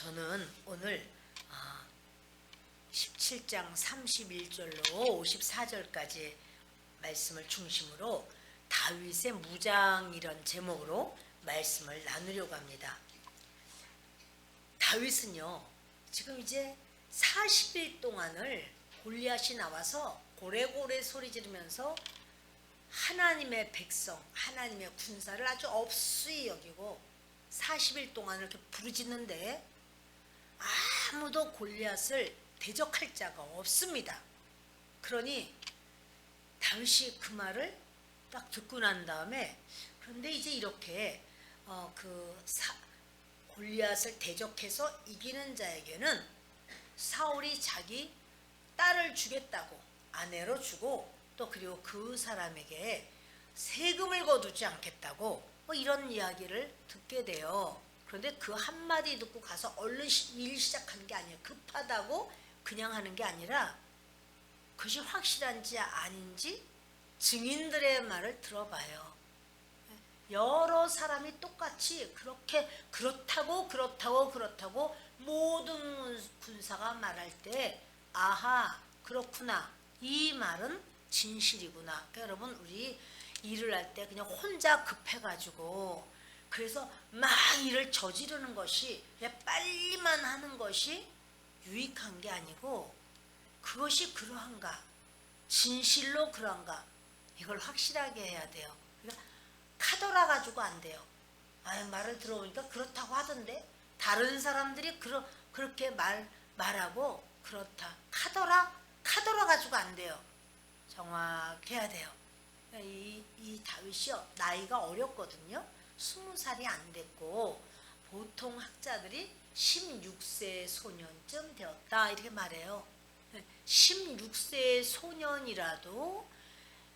저는 오늘 17장 31절로 54절까지 말씀을 중심으로 다윗의 무장이란 제목으로 말씀을 나누려고 합니다. 다윗은요, 지금 이제 40일 동안을 골리앗이 나와서 고래고래 소리 지르면서 하나님의 백성, 하나님의 군사를 아주 업수히 여기고 40일 동안 이렇게 부르짖는데 아무도 골리앗을 대적할 자가 없습니다. 그러니 다윗이 그 말을 딱 듣고 난 다음에, 그런데 이제 이렇게 골리앗을 대적해서 이기는 자에게는 사울이 자기 딸을 주겠다고 아내로 주고, 또 그리고 그 사람에게 세금을 거두지 않겠다고 이런 이야기를 듣게 돼요. 그런데 그 한마디 듣고 가서 얼른 일 시작하는 게 아니에요. 급하다고 그냥 하는 게 아니라 그것이 확실한지 아닌지 증인들의 말을 들어봐요. 여러 사람이 똑같이 그렇게 그렇다고 모든 군사가 말할 때, 아하, 그렇구나, 이 말은 진실이구나. 그러니까 여러분, 우리 일을 할 때 그냥 혼자 급해가지고 그래서 막 일을 저지르는 것이, 빨리만 하는 것이 유익한 게 아니고, 그것이 그러한가, 진실로 그러한가, 이걸 확실하게 해야 돼요. 그러니까 카더라 가지고 안 돼요. 말을 들어보니까 그렇다고 하던데, 다른 사람들이 그렇게 말하고 그렇다, 카더라 가지고 안 돼요. 정확해야 돼요. 이 다윗이요, 나이가 어렸거든요. 20살이 안 됐고, 보통 학자들이 16세 소년쯤 되었다 이렇게 말해요. 16세 소년이라도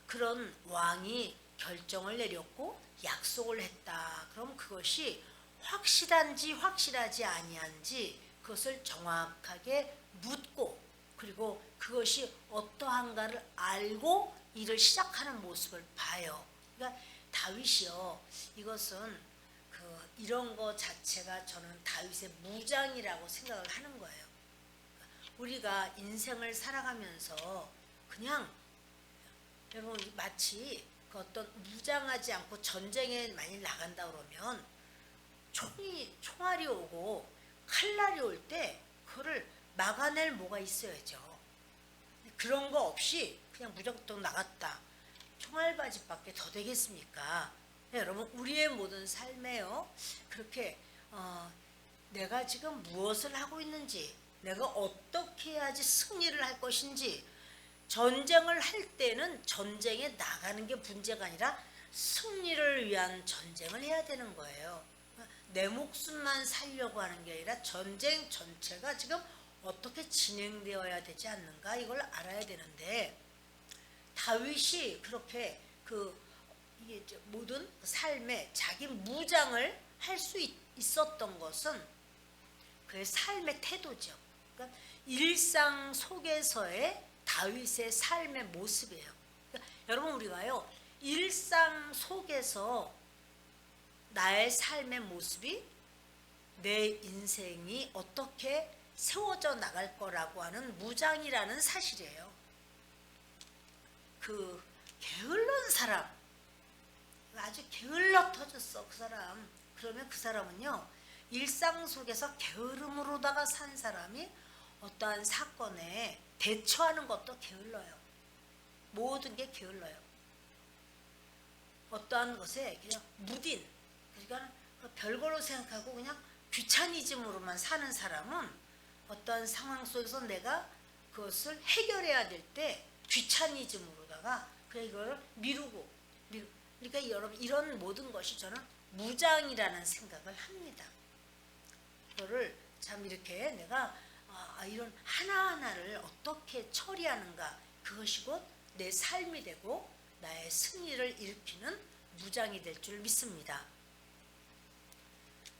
그런 왕이 결정을 내렸고 약속을 했다. 그럼 그것이 확실한지 확실하지 아니한지 그것을 정확하게 묻고, 그리고 그것이 어떠한가를 알고 일을 시작하는 모습을 봐요. 그러니까 다윗이요, 이것은 이런 거 자체가 저는 다윗의 무장이라고 생각을 하는 거예요. 우리가 인생을 살아가면서 그냥, 여러분, 마치 어떤 무장하지 않고 전쟁에 많이 나간다 그러면 총알이 오고 칼날이 올 때 그거를 막아낼 뭐가 있어야죠. 그런 거 없이 그냥 무작정 나갔다, 총알바지밖에 더 되겠습니까? 여러분, 우리의 모든 삶에요, 그렇게 내가 지금 무엇을 하고 있는지, 내가 어떻게 해야지 승리를 할 것인지, 전쟁을 할 때는 전쟁에 나가는 게 문제가 아니라 승리를 위한 전쟁을 해야 되는 거예요. 내 목숨만 살려고 하는 게 아니라 전쟁 전체가 지금 어떻게 진행되어야 되지 않는가, 이걸 알아야 되는데, 다윗이 그렇게 이게 모든 삶에 자기 무장을 할 수 있었던 것은 그의 삶의 태도죠. 그러니까 일상 속에서의 다윗의 삶의 모습이에요. 그러니까 여러분, 우리가요, 일상 속에서 나의 삶의 모습이 내 인생이 어떻게 세워져 나갈 거라고 하는 무장이라는 사실이에요. 게을른 사람, 아주 게을러 터졌어, 그 사람. 그러면 그 사람은요, 일상 속에서 게으름으로다가 산 사람이 어떠한 사건에 대처하는 것도 게을러요. 모든 게 게을러요. 어떠한 것에 그냥 무딘, 그러니까 별거로 생각하고 그냥 귀차니즘으로만 사는 사람은 어떠한 상황 속에서 내가 그것을 해결해야 될 때 귀차니즘으로다가 그냥 이걸 미루고. 그러니까 여러분, 이런 모든 것이 저는 무장이라는 생각을 합니다. 그거를 참 이렇게 내가 이런 하나하나를 어떻게 처리하는가, 그것이 곧 내 삶이 되고 나의 승리를 일으키는 무장이 될 줄 믿습니다.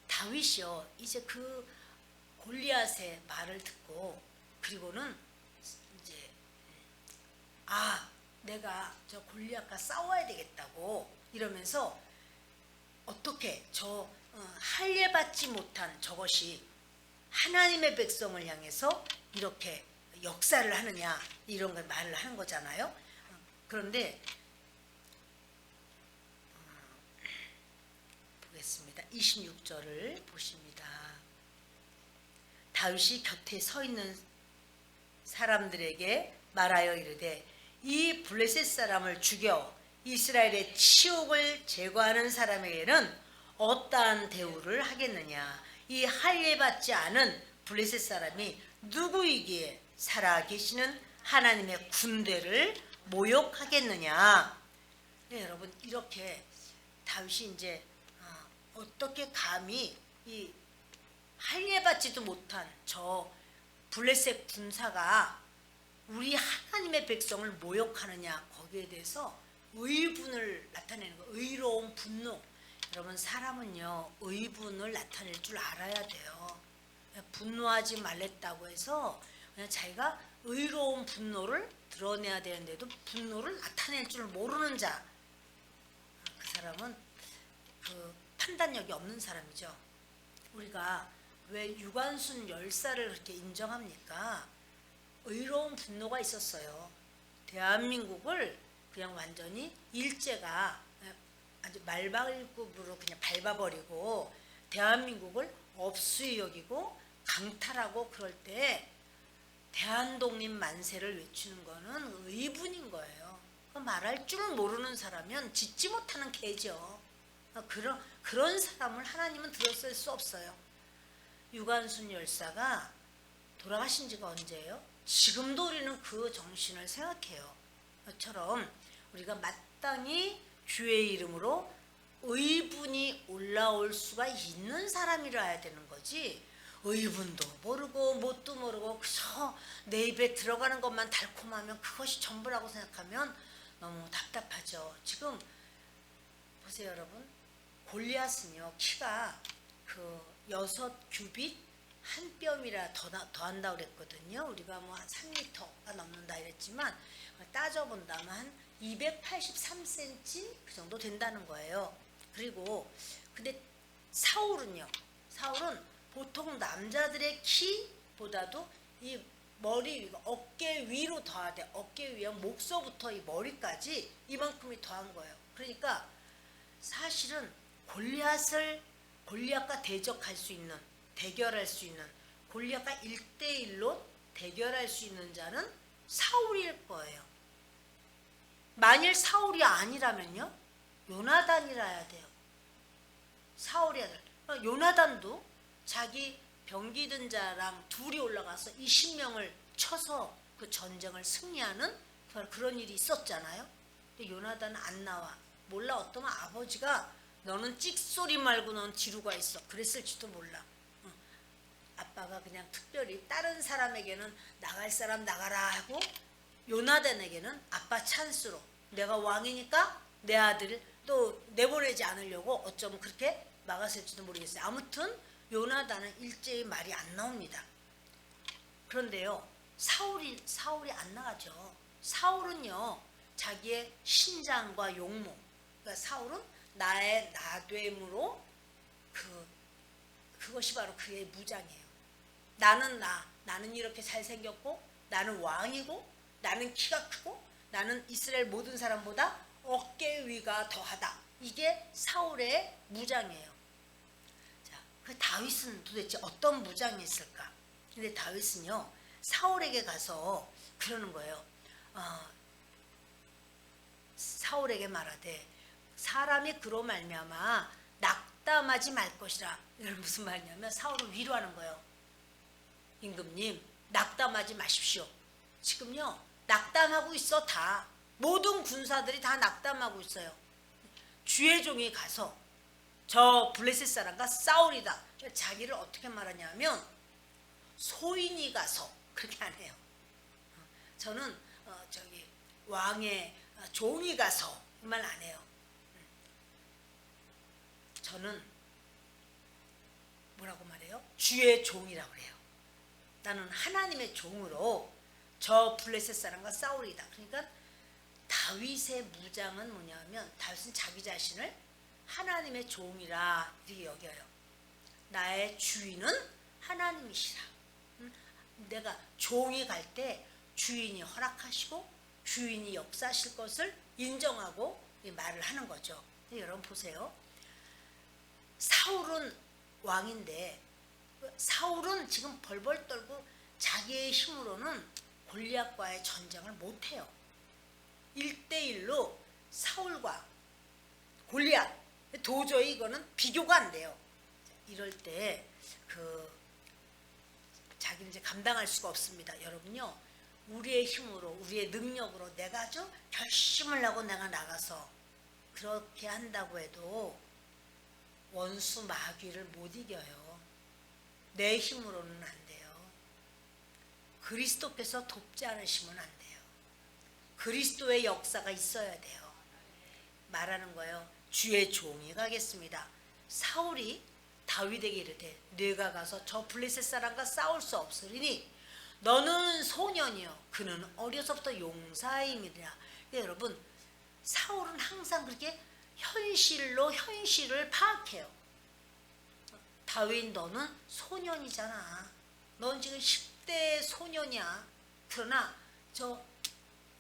다윗이요, 이제 그 골리앗의 말을 듣고, 그리고는 이제 내가 저 골리앗과 싸워야 되겠다고 이러면서, 어떻게 할례 받지 못한 저것이 하나님의 백성을 향해서 이렇게 역사를 하느냐 이런 걸 말을 하는 거잖아요. 그런데 보겠습니다. 26절을 보십니다. 다윗이 곁에 서 있는 사람들에게 말하여 이르되 이 블레셋 사람을 죽여 이스라엘의 치욕을 제거하는 사람에게는 어떠한 대우를 하겠느냐. 이 할례받지 않은 블레셋 사람이 누구이기에 살아계시는 하나님의 군대를 모욕하겠느냐. 네, 여러분 이렇게 다윗이 이제 어떻게 감히 이 할례받지도 못한 저 블레셋 군사가 우리 하나님의 백성을 모욕하느냐, 거기에 대해서 의분을 나타내는 거, 의로운 분노. 여러분 사람은요 의분을 나타낼 줄 알아야 돼요. 분노하지 말랬다고 해서 그냥 자기가 의로운 분노를 드러내야 되는데도 분노를 나타낼 줄 모르는 자, 그 사람은 그 판단력이 없는 사람이죠. 우리가 왜 유관순 열사를 그렇게 인정합니까? 의로운 분노가 있었어요. 대한민국을 그냥 완전히 일제가 아주 말발굽으로 그냥 밟아버리고 대한민국을 업수히 여기고 강탈하고 그럴 때 대한독립 만세를 외치는 거는 의분인 거예요. 말할 줄 모르는 사람은 짓지 못하는 개죠. 그런 사람을 하나님은 들었을 수 없어요. 유관순 열사가 돌아가신 지가 언제예요? 지금도 우리는 그 정신을 생각해요. 그처럼 우리가 마땅히 주의 이름으로 의분이 올라올 수가 있는 사람이라야 되는 거지, 의분도 모르고 뭣도 모르고 그저 내 입에 들어가는 것만 달콤하면 그것이 전부라고 생각하면 너무 답답하죠. 지금 보세요 여러분, 골리앗은요 키가 그 6규빗 한 뼘이라 더 한다고 그랬거든요. 우리가 뭐 한 3m가 넘는다 이랬지만 따져본다면 한 283cm 그 정도 된다는 거예요. 그리고 근데 사울은 보통 남자들의 키보다도 이 머리 위가 어깨 위로 더하되 어깨 위에 목서부터 이 머리까지 이만큼이 더한 거예요. 그러니까 사실은 골리앗과 대적할 수 있는, 대결할 수 있는, 골리앗과 1대1로 대결할 수 있는 자는 사울일 거예요. 만일 사울이 아니라면요 요나단이라야 돼요. 사울의 아들 요나단도 자기 병기든 자랑 둘이 올라가서 20명을 쳐서 그 전쟁을 승리하는 그런 일이 있었잖아요. 근데 요나단은 안 나와. 몰라, 어떠면 아버지가 너는 찍소리 말고 넌 뒤로가 있어 그랬을지도 몰라. 아빠가 그냥 특별히 다른 사람에게는 나갈 사람 나가라 하고 요나단에게는 아빠 찬스로 내가 왕이니까 내 아들을 또 내보내지 않으려고 어쩌면 그렇게 막았을지도 모르겠어요. 아무튼 요나단은 일제히 말이 안 나옵니다. 그런데요 사울이 안 나가죠. 사울은요 자기의 신장과 용모, 그러니까 사울은 나의 나됨으로 그것이 바로 그의 무장이에요. 나는 이렇게 잘생겼고 나는 왕이고 나는 키가 크고 나는 이스라엘 모든 사람보다 어깨 위가 더하다. 이게 사울의 무장이에요. 자, 그 다윗은 도대체 어떤 무장이 있을까? 근데 다윗은요 사울에게 가서 그러는 거예요. 사울에게 말하되 사람이 그로 말미암아 낙담하지 말 것이라. 이건 무슨 말이냐면 사울을 위로하는 거예요. 임금님 낙담하지 마십시오. 지금요 낙담하고 있어. 다 모든 군사들이 다 낙담하고 있어요. 주의 종이 가서 저 블레셋 사람과 싸우리다. 자기를 어떻게 말하냐면 소인이 가서, 그렇게 안 해요. 저는 왕의 종이 가서 이 말 안 해요. 저는 뭐라고 말해요? 주의 종이라고 그래요. 나는 하나님의 종으로 저 블레셋 사람과 싸우리다. 그러니까 다윗의 무장은 뭐냐면 다윗은 자기 자신을 하나님의 종이라 이렇게 여겨요. 나의 주인은 하나님이시라. 내가 종이 갈 때 주인이 허락하시고 주인이 역사하실 것을 인정하고 말을 하는 거죠. 여러분 보세요. 사울은 왕인데 사울은 지금 벌벌 떨고 자기의 힘으로는 골리앗과의 전쟁을 못해요. 1대1로 사울과 골리앗, 도저히 이거는 비교가 안 돼요. 이럴 때 자기는 이제 감당할 수가 없습니다. 여러분요, 우리의 힘으로 우리의 능력으로 내가 아주 결심을 하고 내가 나가서 그렇게 한다고 해도 원수 마귀를 못 이겨요. 내 힘으로는 안 돼요. 그리스도께서 돕지 않으시면 안 돼요. 그리스도의 역사가 있어야 돼요. 말하는 거예요. 주의 종이 가겠습니다. 사울이 다윗에게 이르되 네가 가서 저 블레셋 사람과 싸울 수 없으리니 너는 소년이요 그는 어려서부터 용사임이라. 여러분, 사울은 항상 그렇게 현실로 현실을 파악해요. 다윗 너는 소년이잖아. 넌 지금 10대 소년이야. 그러나 저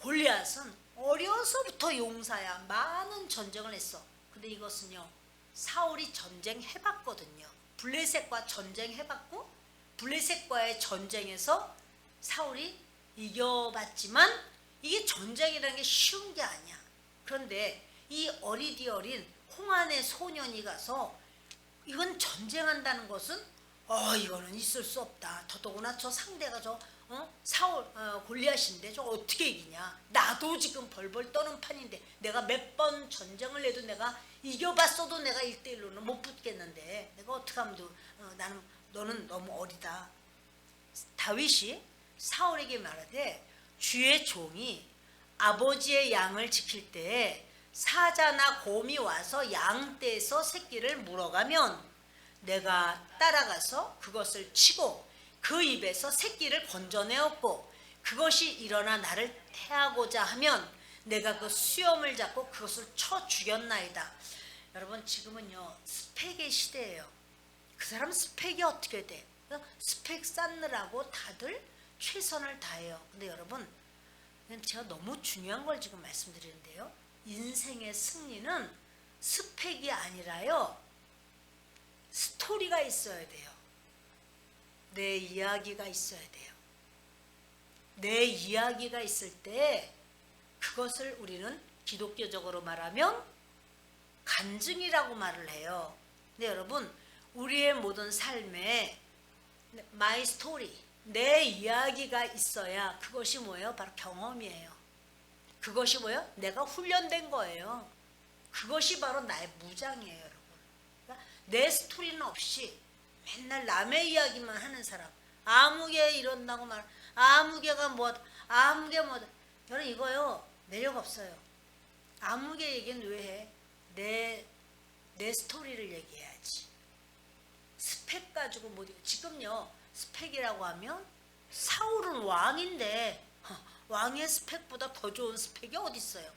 골리앗은 어려서부터 용사야. 많은 전쟁을 했어. 근데 이것은요, 사울이 전쟁해봤거든요. 블레셋과 전쟁해봤고 블레셋과의 전쟁에서 사울이 이겨봤지만 이게 전쟁이라는 게 쉬운 게 아니야. 그런데 이 어리디 어린 홍안의 소년이 가서 이건 전쟁한다는 것은 이거는 있을 수 없다. 더더구나 저 상대가 저 사울 골리앗인데 저 어떻게 이기냐. 나도 지금 벌벌 떠는 판인데 내가 몇 번 전쟁을 해도 내가 이겨봤어도 내가 1대1로는 못 붙겠는데 내가 어떻게 하면 나는 너는 너무 어리다. 다윗이 사울에게 말하되 주의 종이 아버지의 양을 지킬 때에 사자나 곰이 와서 양떼에서 새끼를 물어가면 내가 따라가서 그것을 치고 그 입에서 새끼를 건져내었고 그것이 일어나 나를 태하고자 하면 내가 그 수염을 잡고 그것을 쳐 죽였나이다. 여러분, 지금은요 스펙의 시대예요. 그 사람 스펙이 어떻게 돼? 스펙 쌓느라고 다들 최선을 다해요. 근데 여러분, 제가 너무 중요한 걸 지금 말씀드리는데요, 인생의 승리는 스펙이 아니라요 스토리가 있어야 돼요. 내 이야기가 있어야 돼요. 내 이야기가 있을 때 그것을 우리는 기독교적으로 말하면 간증이라고 말을 해요. 근데 여러분, 우리의 모든 삶에 my story, 내 이야기가 있어야 그것이 뭐예요? 바로 경험이에요. 그것이 뭐예요? 내가 훈련된 거예요. 그것이 바로 나의 무장이에요, 여러분. 그러니까 내 스토리는 없이 맨날 남의 이야기만 하는 사람, 아무개 이런다고 말, 아무개가 뭐다, 아무개 뭐다. 여러분, 이거요 매력 없어요. 아무개 얘기는 왜 해? 내 스토리를 얘기해야지. 스펙 가지고 못 이겨. 지금요 스펙이라고 하면 사울은 왕인데 왕의 스펙보다 더 좋은 스펙이 어디 있어요?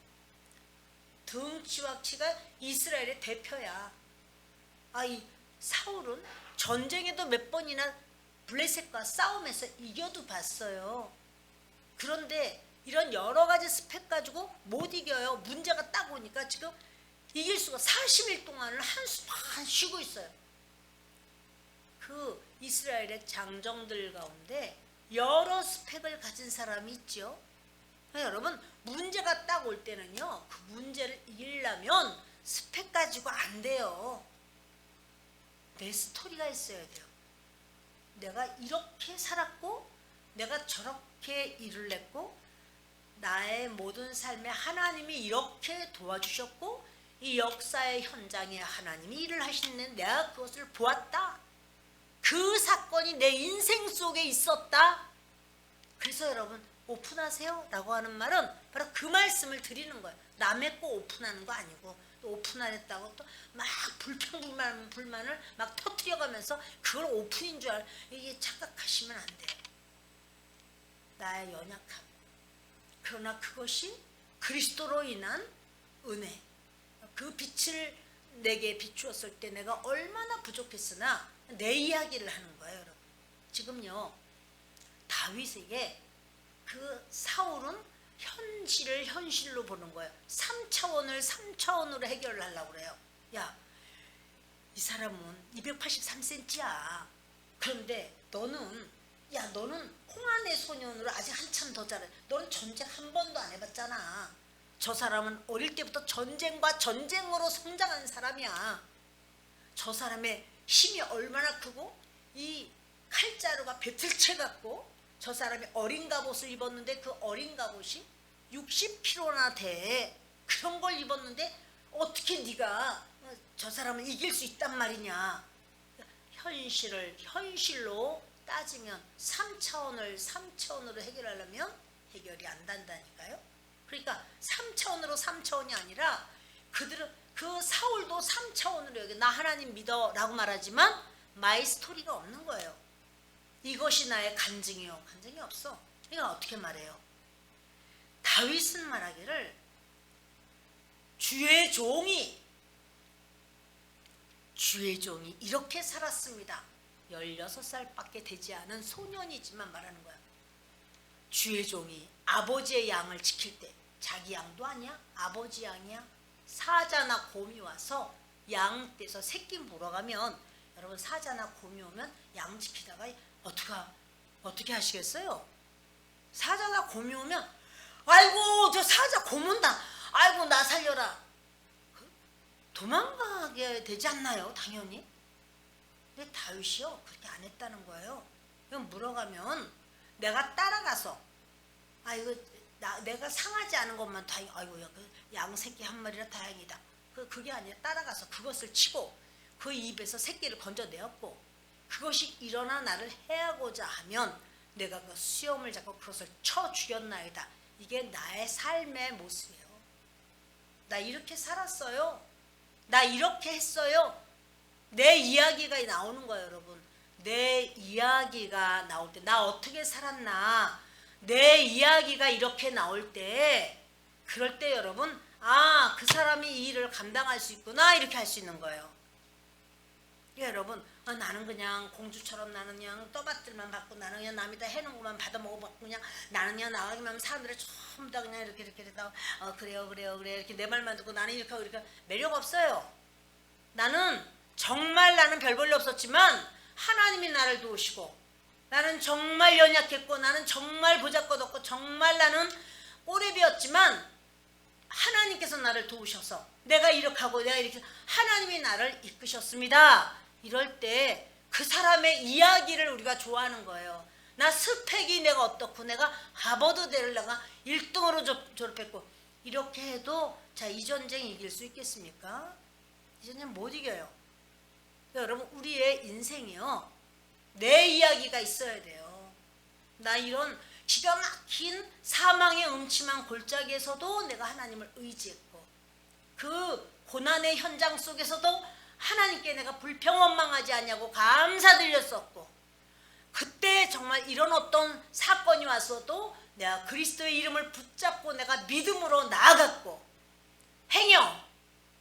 등치와 키가 이스라엘의 대표야. 이 사울은 전쟁에도 몇 번이나 블레셋과 싸움에서 이겨도 봤어요. 그런데 이런 여러 가지 스펙 가지고 못 이겨요. 문제가 딱 오니까 지금 이길 수가 40일 동안을 한숨 쉬고 있어요. 그 이스라엘의 장정들 가운데 여러 스펙을 가진 사람이 있죠. 여러분, 문제가 딱 올 때는요 그 문제를 이기려면 스펙 가지고 안 돼요. 내 스토리가 있어야 돼요. 내가 이렇게 살았고 내가 저렇게 일을 했고 나의 모든 삶에 하나님이 이렇게 도와주셨고 이 역사의 현장에 하나님이 일을 하시는 내가 그것을 보았다. 그 사건이 내 인생 속에 있었다. 그래서 여러분, 오픈하세요 라고 하는 말은 바로 그 말씀을 드리는 거예요. 남의 거 오픈하는 거 아니고 또 오픈 안 했다고 또 막 불만을 막 터뜨려가면서 그걸 오픈인 줄 이게 착각하시면 안 돼요. 나의 연약함, 그러나 그것이 그리스도로 인한 은혜, 그 빛을 내게 비추었을 때 내가 얼마나 부족했으나 내 이야기를 하는 거예요, 여러분. 지금요 다윗에게 그 사울은 현실을 현실로 보는 거예요. 3차원을 3차원으로 해결을 하려고 그래요. 야, 이 사람은 283cm야. 그런데 너는 홍안의 소년으로 아직 한참 더 잘해. 너는 전쟁 한 번도 안 해봤잖아. 저 사람은 어릴 때부터 전쟁과 전쟁으로 성장한 사람이야. 저 사람의 힘이 얼마나 크고 이 칼자루가 배틀채 같고 저 사람이 어린 갑옷을 입었는데 그 어린 갑옷이 60kg나 돼. 그런 걸 입었는데 어떻게 네가 저 사람을 이길 수 있단 말이냐. 현실을 현실로 따지면 3차원으로 해결하려면 해결이 안 된다니까요. 그러니까 3차원이 아니라 그들은 그 사울도 3차원으로 여기 나 하나님 믿어 라고 말하지만 마이 스토리가 없는 거예요. 이것이 나의 간증이요. 간증이 없어. 그러니까 어떻게 말해요? 다윗은 말하기를 주의 종이 이렇게 살았습니다. 16살밖에 되지 않은 소년이지만 말하는 거야. 주의 종이 아버지의 양을 지킬 때 자기 양도 아니야? 아버지 양이야? 사자나 곰이 와서 양 떼서 새끼 물어가면 여러분 사자나 곰이 오면 양 지키다가 어떻게 하시겠어요? 사자나 곰이 오면 아이고 저 사자 곰 온다. 아이고 나 살려라. 도망가게 되지 않나요? 당연히. 근데 다윗이요 그렇게 안 했다는 거예요. 그럼 물어가면 내가 따라가서 내가 상하지 않은 것만 다행. 아이고 그 양새끼 한 마리라 다행이다. 그게 아니라 따라가서 그것을 치고 그 입에서 새끼를 건져내었고 그것이 일어나 나를 해하고자 하면 내가 그 수염을 잡고 그것을 쳐 죽였나이다. 이게 나의 삶의 모습이에요. 나 이렇게 살았어요. 나 이렇게 했어요. 내 이야기가 나오는 거예요, 여러분. 내 이야기가 나올 때 나 어떻게 살았나. 내 이야기가 이렇게 나올 때 그럴 때 여러분 그 사람이 이 일을 감당할 수 있구나 이렇게 할 수 있는 거예요. 여러분 나는 그냥 공주처럼 나는 그냥 떠받들만 받고 나는 그냥 남이 다 해놓은 것만 받아 먹어봤고 그냥 나는 그냥 나가기만 하면 사람들이 전부 다 그냥 이렇게 그래요 이렇게 내 말만 듣고 나는 이렇게 하고 이렇게 매력 없어요. 나는 별 볼일 없었지만 하나님이 나를 도우시고 나는 정말 연약했고 나는 정말 보잘것없고 정말 나는 꼬레비였지만 하나님께서 나를 도우셔서 내가 이렇게 하고 내가 이렇게 하나님이 나를 이끄셨습니다. 이럴 때 그 사람의 이야기를 우리가 좋아하는 거예요. 나 스펙이 내가 어떻고 내가 하버드대를 내가 1등으로 졸업했고 이렇게 해도 자 이 전쟁 이길 수 있겠습니까? 이 전쟁 못 이겨요. 여러분 우리의 인생이요 내 이야기가 있어야 돼요. 나 이런 기가 막힌 사망의 음침한 골짜기에서도 내가 하나님을 의지했고 그 고난의 현장 속에서도 하나님께 내가 불평원망하지 않냐고 감사드렸었고 그때 정말 이런 어떤 사건이 왔어도 내가 그리스도의 이름을 붙잡고 내가 믿음으로 나아갔고 행여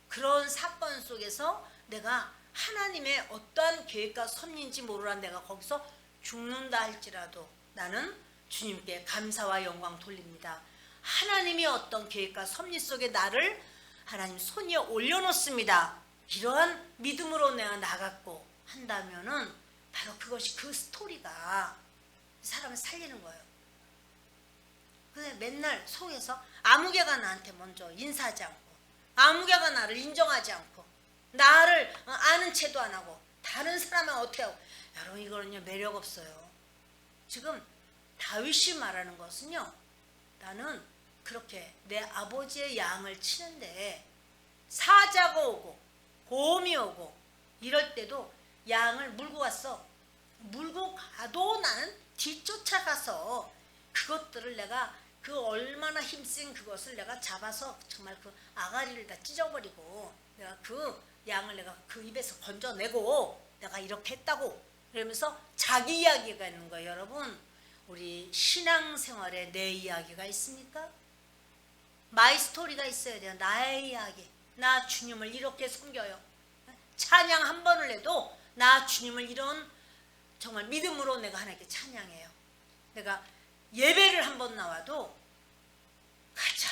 그런 사건 속에서 내가 하나님의 어떠한 계획과 섭리인지 모르라 내가 거기서 죽는다 할지라도 나는 주님께 감사와 영광 돌립니다. 하나님이 어떤 계획과 섭리 속에 나를 하나님 손 위에 올려놓습니다. 이러한 믿음으로 내가 나갔고 한다면은 바로 그것이 그 스토리가 사람을 살리는 거예요. 근데 맨날 속에서 아무개가 나한테 먼저 인사하지 않고 아무개가 나를 인정하지 않고 나를 아는 체도 안 하고 다른 사람은 어떻게 하고 여러분 이거는요 매력 없어요. 지금 다윗이 말하는 것은요 나는 그렇게 내 아버지의 양을 치는데 사자가 오고 곰이 오고 이럴 때도 양을 물고 갔어. 물고 가도 나는 뒤쫓아가서 그것들을 내가 그 얼마나 힘쓴 그것을 내가 잡아서 정말 그 아가리를 다 찢어버리고 내가 그 양을 내가 그 입에서 건져내고 내가 이렇게 했다고 그러면서 자기 이야기가 있는 거예요. 여러분 우리 신앙생활에 내 이야기가 있습니까? 마이 스토리가 있어야 돼요. 나의 이야기. 나 주님을 이렇게 섬겨요. 찬양 한 번을 해도 나 주님을 이런 정말 믿음으로 내가 하나님께 찬양해요. 내가 예배를 한번 나와도 가자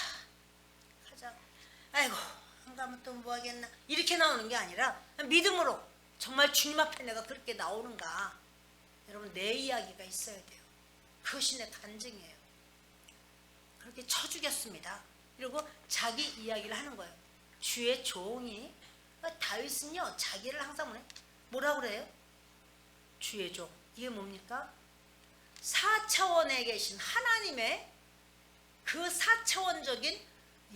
아이고 안 가면 또 뭐 하겠나 이렇게 나오는 게 아니라 믿음으로 정말 주님 앞에 내가 그렇게 나오는가. 여러분 내 이야기가 있어야 돼요. 그것이 내 간증이에요. 그렇게 쳐 죽였습니다. 그리고 자기 이야기를 하는 거예요. 주의 종이 다윗은요 자기를 항상 뭐라 그래요? 주의 종. 이게 뭡니까? 4차원에 계신 하나님의 그 4차원적인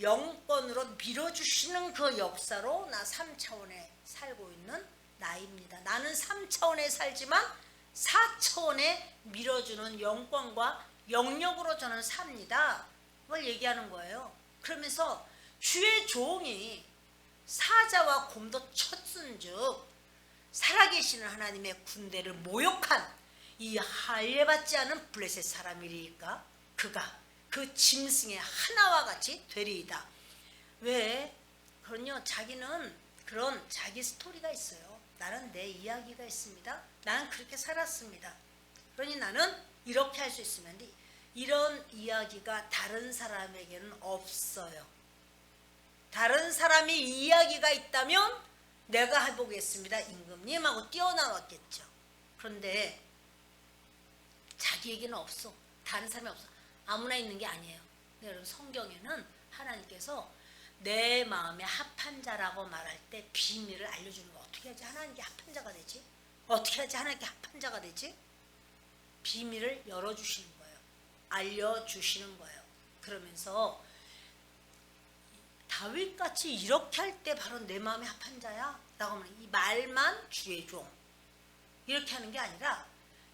영권으로 밀어주시는 그 역사로 나 3차원에 살고 있는 나입니다. 나는 3차원에 살지만 4차원에 밀어주는 영권과 영역으로 저는 삽니다. 그걸 얘기하는 거예요. 그러면서 주의 종이 사자와 곰도 쳤은즉 살아계시는 하나님의 군대를 모욕한 이 할례받지 않은 블레셋 사람이리까 그가 그 짐승의 하나와 같이 되리이다. 왜? 그런요 자기는 그런 자기 스토리가 있어요. 나는 내 이야기가 있습니다. 나는 그렇게 살았습니다. 그러니 나는 이렇게 할 수 있으면 이런 이야기가 다른 사람에게는 없어요. 다른 사람이 이야기가 있다면 내가 해보겠습니다. 임금님 하고 뛰어나왔겠죠. 그런데 자기에게는 없어. 다른 사람이 없어. 아무나 있는 게 아니에요. 여러분 성경에는 하나님께서 내 마음에 합한 자라고 말할 때 비밀을 알려주는 거. 어떻게 하지 하나님께 합한 자가 되지? 어떻게 하지 하나님께 합한 자가 되지? 비밀을 열어주시는 거예요. 알려주시는 거예요. 그러면서 다윗같이 이렇게 할 때 바로 내 마음에 합한 자야 라고 하면 이 말만 주의 종 이렇게 하는 게 아니라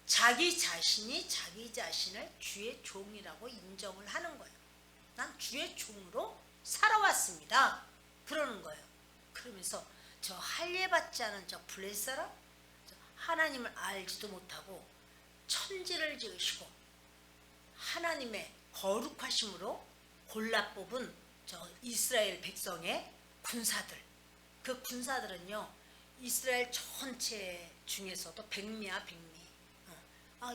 자기 자신이 자기 자신을 주의 종이라고 인정을 하는 거예요. 난 주의 종으로 살아왔습니다. 그러는 거예요. 그러면서 저 할례받지 않은 저 블레셋 사람 하나님을 알지도 못하고 천지를 지으시고 하나님의 거룩하심으로 골라 뽑은 저 이스라엘 백성의 군사들 그 군사들은요 이스라엘 전체 중에서도 백미야 백미.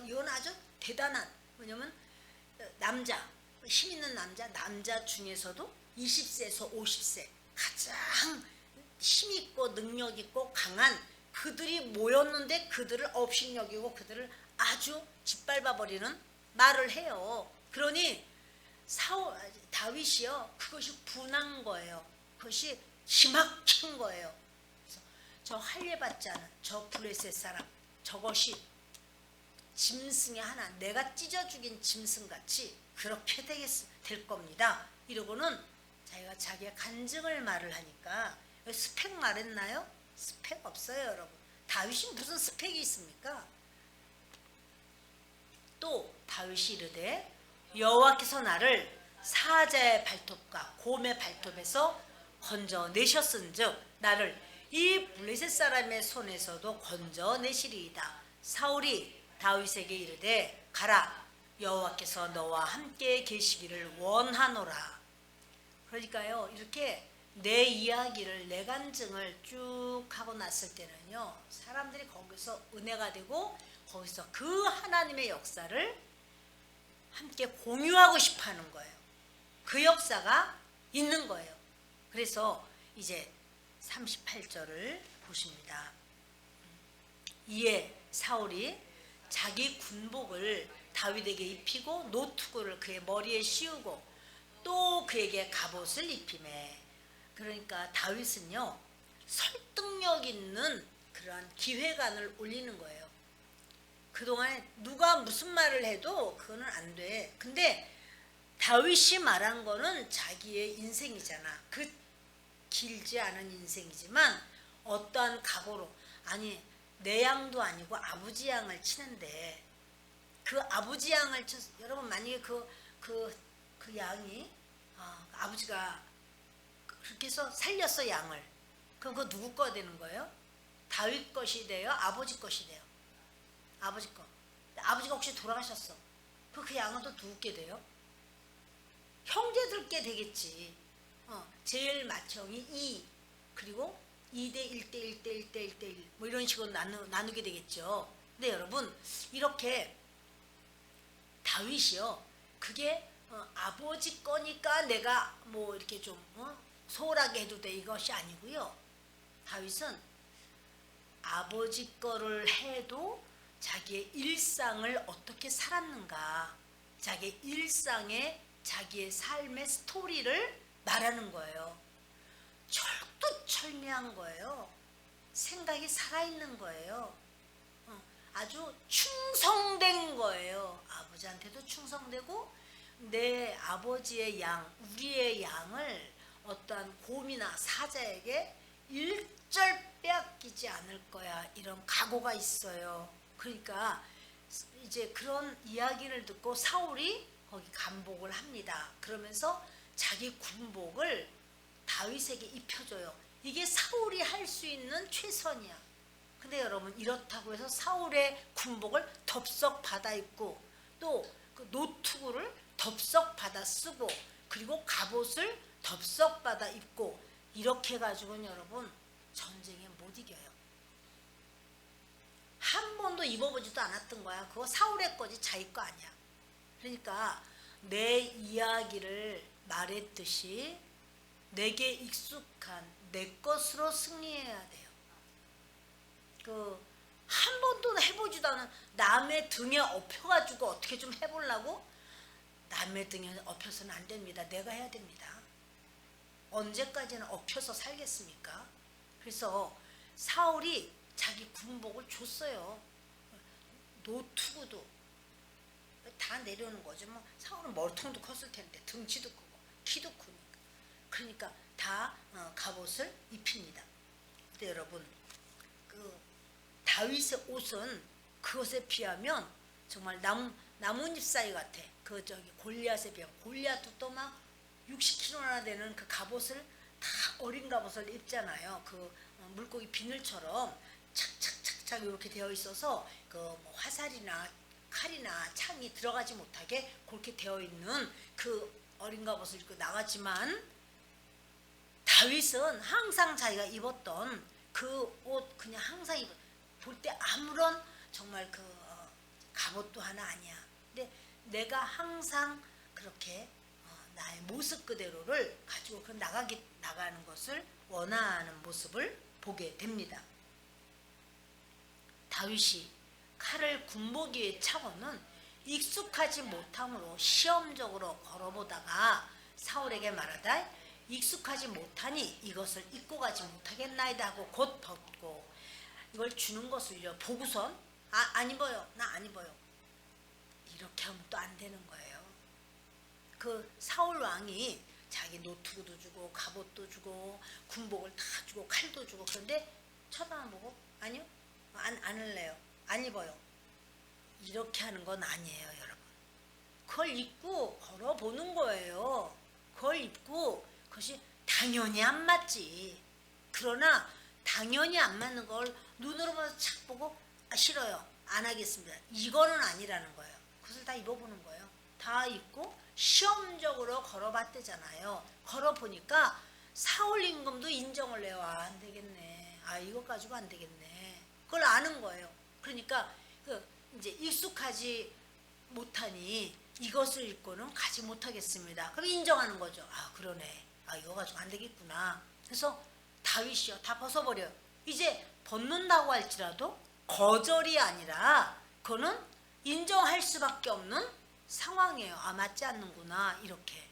이건 아주 대단한 왜냐면 남자 힘 있는 남자 중에서도 20세에서 50세 가장 힘 있고 능력 있고 강한 그들이 모였는데 그들을 업신여기고 그들을 아주 짓밟아 버리는 말을 해요. 그러니 다윗이요 그것이 분한 거예요. 그것이 기막힌 거예요. 그래서 저 할례받지 않은 저 블레셋 사람 저것이 짐승의 하나 내가 찢어 죽인 짐승같이 그렇게 될 겁니다. 이러고는 자기가 자기의 간증을 말을 하니까 스펙 말했나요? 스펙 없어요 여러분. 다윗이 무슨 스펙이 있습니까? 또 다윗이 이르되 여호와께서 나를 사자의 발톱과 곰의 발톱에서 건져내셨은즉 나를 이 블레셋 사람의 손에서도 건져내시리이다. 사울이 다윗에게 이르되 가라 여호와께서 너와 함께 계시기를 원하노라. 그러니까요 이렇게 내 이야기를 내 간증을 쭉 하고 났을 때는요 사람들이 거기서 은혜가 되고 거기서 그 하나님의 역사를 함께 공유하고 싶어 하는 거예요. 그 역사가 있는 거예요. 그래서 이제 38절을 보십니다. 이에 사울이 자기 군복을 다윗에게 입히고 노투구를 그의 머리에 씌우고 또 그에게 갑옷을 입히매. 그러니까 다윗은요 설득력 있는 그러한 기획안을 올리는 거예요. 그동안에 누가 무슨 말을 해도 그거는 안 돼. 근데 다윗이 말한 거는 자기의 인생이잖아. 그 길지 않은 인생이지만 어떠한 각오로 아니 내 양도 아니고 아버지 양을 치는데 그 아버지 양을 쳐 여러분 만약에 그 양이 아버지가 그렇게 해서 살렸어 양을 그럼 그거 누구 거 되는 거예요? 다윗 것이 돼요? 아버지 것이 돼요? 아버지 거. 아버지가 혹시 돌아가셨어. 그 양은 또 누구께 돼요? 형제들께 되겠지. 제일 맏형이 2 그리고 2대 1대 1대 1대 1대 1 뭐 이런 식으로 나누게 되겠죠. 근데 여러분 이렇게 다윗이요, 그게 아버지 거니까 내가 뭐 이렇게 좀 소홀하게 해도 돼 이것이 아니고요. 다윗은 아버지 거를 해도 자기의 일상을 어떻게 살았는가, 자기의 일상의 자기의 삶의 스토리를 말하는 거예요. 철두철미한 거예요. 생각이 살아있는 거예요. 아주 충성된 거예요. 아버지한테도 충성되고 내 아버지의 양, 우리의 양을 어떠한 곰이나 사자에게 일절 빼앗기지 않을 거야, 이런 각오가 있어요. 그러니까 이제 그런 이야기를 듣고 사울이 거기 간복을 합니다. 그러면서 자기 군복을 다윗에게 입혀줘요. 이게 사울이 할 수 있는 최선이야. 근데 여러분 이렇다고 해서 사울의 군복을 덥석 받아 입고 또 그 노투구를 덥석 받아 쓰고 그리고 갑옷을 덥석 받아 입고 이렇게 해가지고는 여러분 전쟁에 못 이겨요. 한 번도 입어보지도 않았던 거야. 그거 사울의 거지 자기 거 아니야. 그러니까 내 이야기를 말했듯이 내게 익숙한 내 것으로 승리해야 돼요. 한 번도 해보지도 않은 남의 등에 엎혀가지고 어떻게 좀 해보려고? 남의 등에 엎혀서는 안 됩니다. 내가 해야 됩니다. 언제까지는 엎혀서 살겠습니까? 그래서 사울이 자기 군복을 줬어요. 노투구도 다 내려오는 거죠. 뭐 사울은 머리통도 컸을 텐데 등치도 크고 키도 크니까. 그러니까 다 갑옷을 입힙니다. 근데 여러분 다윗의 옷은 그것에 비하면 정말 나뭇잎 사이 같아. 골리앗에 비하면 골리앗도 또 막 60kg나 되는 그 갑옷을 다 어린 갑옷을 입잖아요. 물고기 비늘처럼 착착착착 이렇게 되어 있어서 뭐 화살이나 칼이나 창이 들어가지 못하게 그렇게 되어 있는 그 어린 갑옷을 입고 나갔지만 다윗은 항상 자기가 입었던 그 옷 그냥 항상 볼 때 아무런 정말 갑옷도 하나 아니야. 근데 내가 항상 그렇게 나의 모습 그대로를 가지고 나가는 것을 원하는 모습을 보게 됩니다. 다윗이 칼을 군복위에 차고는 익숙하지 못함으로 시험적으로 걸어보다가 사울에게 말하다 익숙하지 못하니 이것을 입고 가지 못하겠나이다 하고 곧 벗고 이걸 주는 것을요 보고선 안 입어요. 나 안 입어요. 이렇게 하면 또 안 되는 거예요. 사울 왕이 자기 노트구도 주고 갑옷도 주고 군복을 다 주고 칼도 주고 그런데 쳐다만 보고 아니요 안 할래요. 안 입어요. 이렇게 하는 건 아니에요, 여러분. 그걸 입고 걸어보는 거예요. 그걸 입고 그것이 당연히 안 맞지. 그러나 당연히 안 맞는 걸 눈으로만 착 보고 싫어요. 안 하겠습니다. 이거는 아니라는 거예요. 그것을 다 입어보는 거예요. 다 입고 시험적으로 걸어봤대잖아요. 걸어보니까 사울 임금도 인정을 해요. 안 되겠네. 이거 가지고 안 되겠네. 그걸 아는 거예요. 그러니까 이제 익숙하지 못하니 이것을 입고는 가지 못하겠습니다. 그럼 인정하는 거죠. 그러네. 이거 가지고 안 되겠구나. 그래서 다윗이요 다 벗어버려요. 이제 벗는다고 할지라도 거절이 아니라 그거는 인정할 수밖에 없는 상황이에요. 맞지 않는구나 이렇게.